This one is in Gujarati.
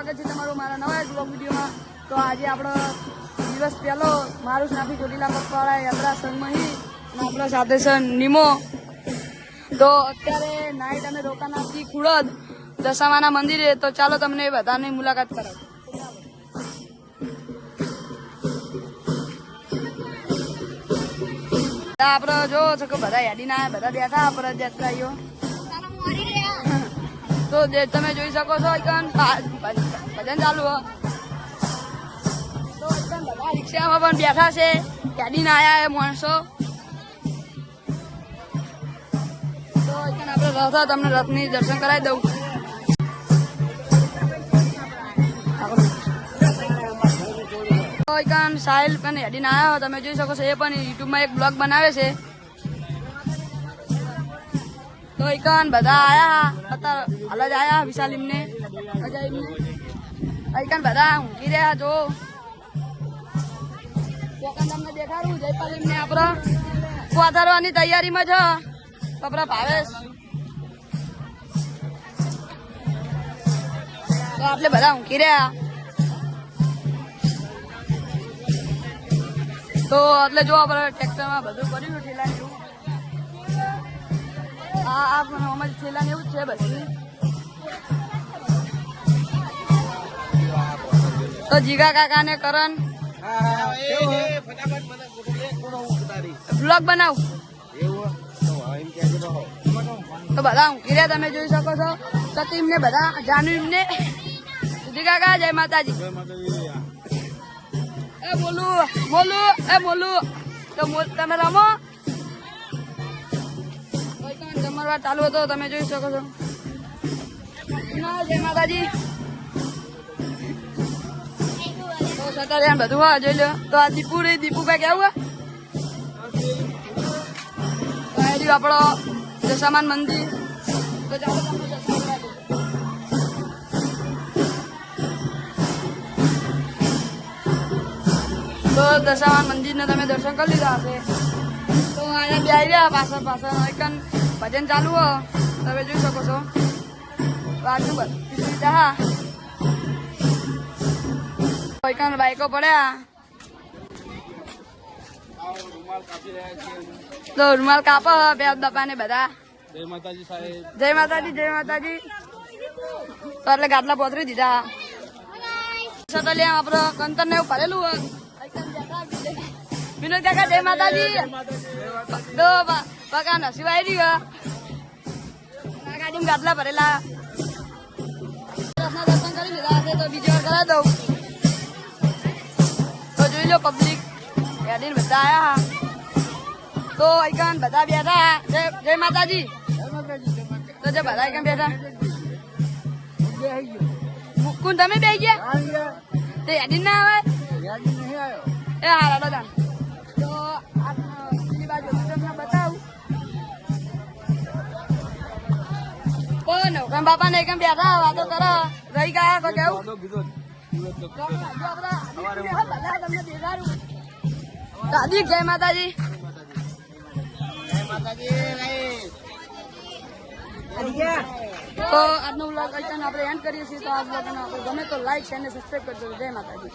સ્વાગત છે તમારું મારા નવા બ્લોગ વિડીયોમાં। તો આજે આપણો દિવસ પહેલો મારું સ્નાફી ચોટીલા પગપાળા યાત્રા સંગમહી અને આપણો સાથે છે નિમો। તો અત્યારે નાઇટ અમે રોકાના છીએ ખુડદ દશામાના મંદિરે। તો ચાલો તમને બધાની મુલાકાત કરાવું। આપડે જો છો કે બધા યાદીના બધા બેઠા આપણે યાત્રાઈઓ। તો તમે જોઈ શકો છો ભજન ચાલુ હો। તો બધા રિક્ષામાં પણ બેઠા છે યાદીના આયા એ માણસો। તો આપણે રથ તમને રથની દર્શન કરાવી દઉં। તો સાહિલ પણ યાદીના આવ્યા તમે જોઈ શકો છો એ પણ યુટ્યુબમાં એક બ્લોગ બનાવે છે। તો એકન બધા આયા અત્યારે હાલ જ આયા વિશાલ એમને અજય એમને એકન બધા ઊંઘી રહ્યા જો તમને દેખાડું જયપાલ એમને આપણે પધારવાની તૈયારીમાં છે આપણા ભાવેશ। તો આપણે બધા ઊંઘી રહ્યા। તો એટલે જો આપણે ટ્રેક્ટરમાં બધું કર્યું ઠેલા જેવું આ અમારી ઠેલા ને એવું જ છે બધી। તો જીગા કાકા ને કરણ બ્લોગ બનાવ તો બધા ઊંઘી રહ્યા તમે જોઈ શકો છો। સતીમ ને બધા જાનુ ને જીગા કાકા જય માતાજી। એ બોલું તો તમે રમો જમણવાર ચાલુ હતો તમે જોઈ શકો છો। જય માતાજી। તો સટારિયાન બધું હા જોઈ લો। તો આ દીપુભાઈ કેવું આપણો દશામાન મંદિર। તો ચાલો તમને દર્શન કરાવી દઉં। તો દશામાન મંદિરને તમે દર્શન કરી લીધા હશે। તો અહીંયા બે આવી રહ્યા પાછળ એકન ભજન ચાલુ હો તમે જોઈ શકો છો। બાજુ હા એકન બાઈકો પડ્યા તો રૂમાલ કાપો બે બાપા ને બધા। જય માતાજી સાહેબ। જય માતાજી જય માતાજી। તો એટલે ગાટલા પોતરી દીધા સટલિયા આપડે કંતર ને એવું ભરેલું હોય। વિનોદ કાકા જય માતાજી। તો બકા નસીવાઈ રહ્યું કાકા ગાટલા ભરેલા દર્શન કરી લીધા હશે। તો બીજી વાર કરાવી દઉં તો જોઈ લો પબ્લિક યાદી બધા આયા। તો એકન બધા બેઠા જય માતાજી। તો જે બધા એકન બેઠા કોણ તમે બે ગયા તે યાદી ના આવે એ હારા બધા। તો બીજી બાજુ તમને બતાવું નવકામ બાપા ને એકમ બેઠા વાતો કરો રહી ગયા તો કેવું દાદી જય માતાજી। તો આજનો વ્લોગ આપણે એન્ડ કરીએ છીએ। તો આ વ્લોગ ગમે તો લાઈક અને સબસ્ક્રાઈબ કરજો। જય માતાજી।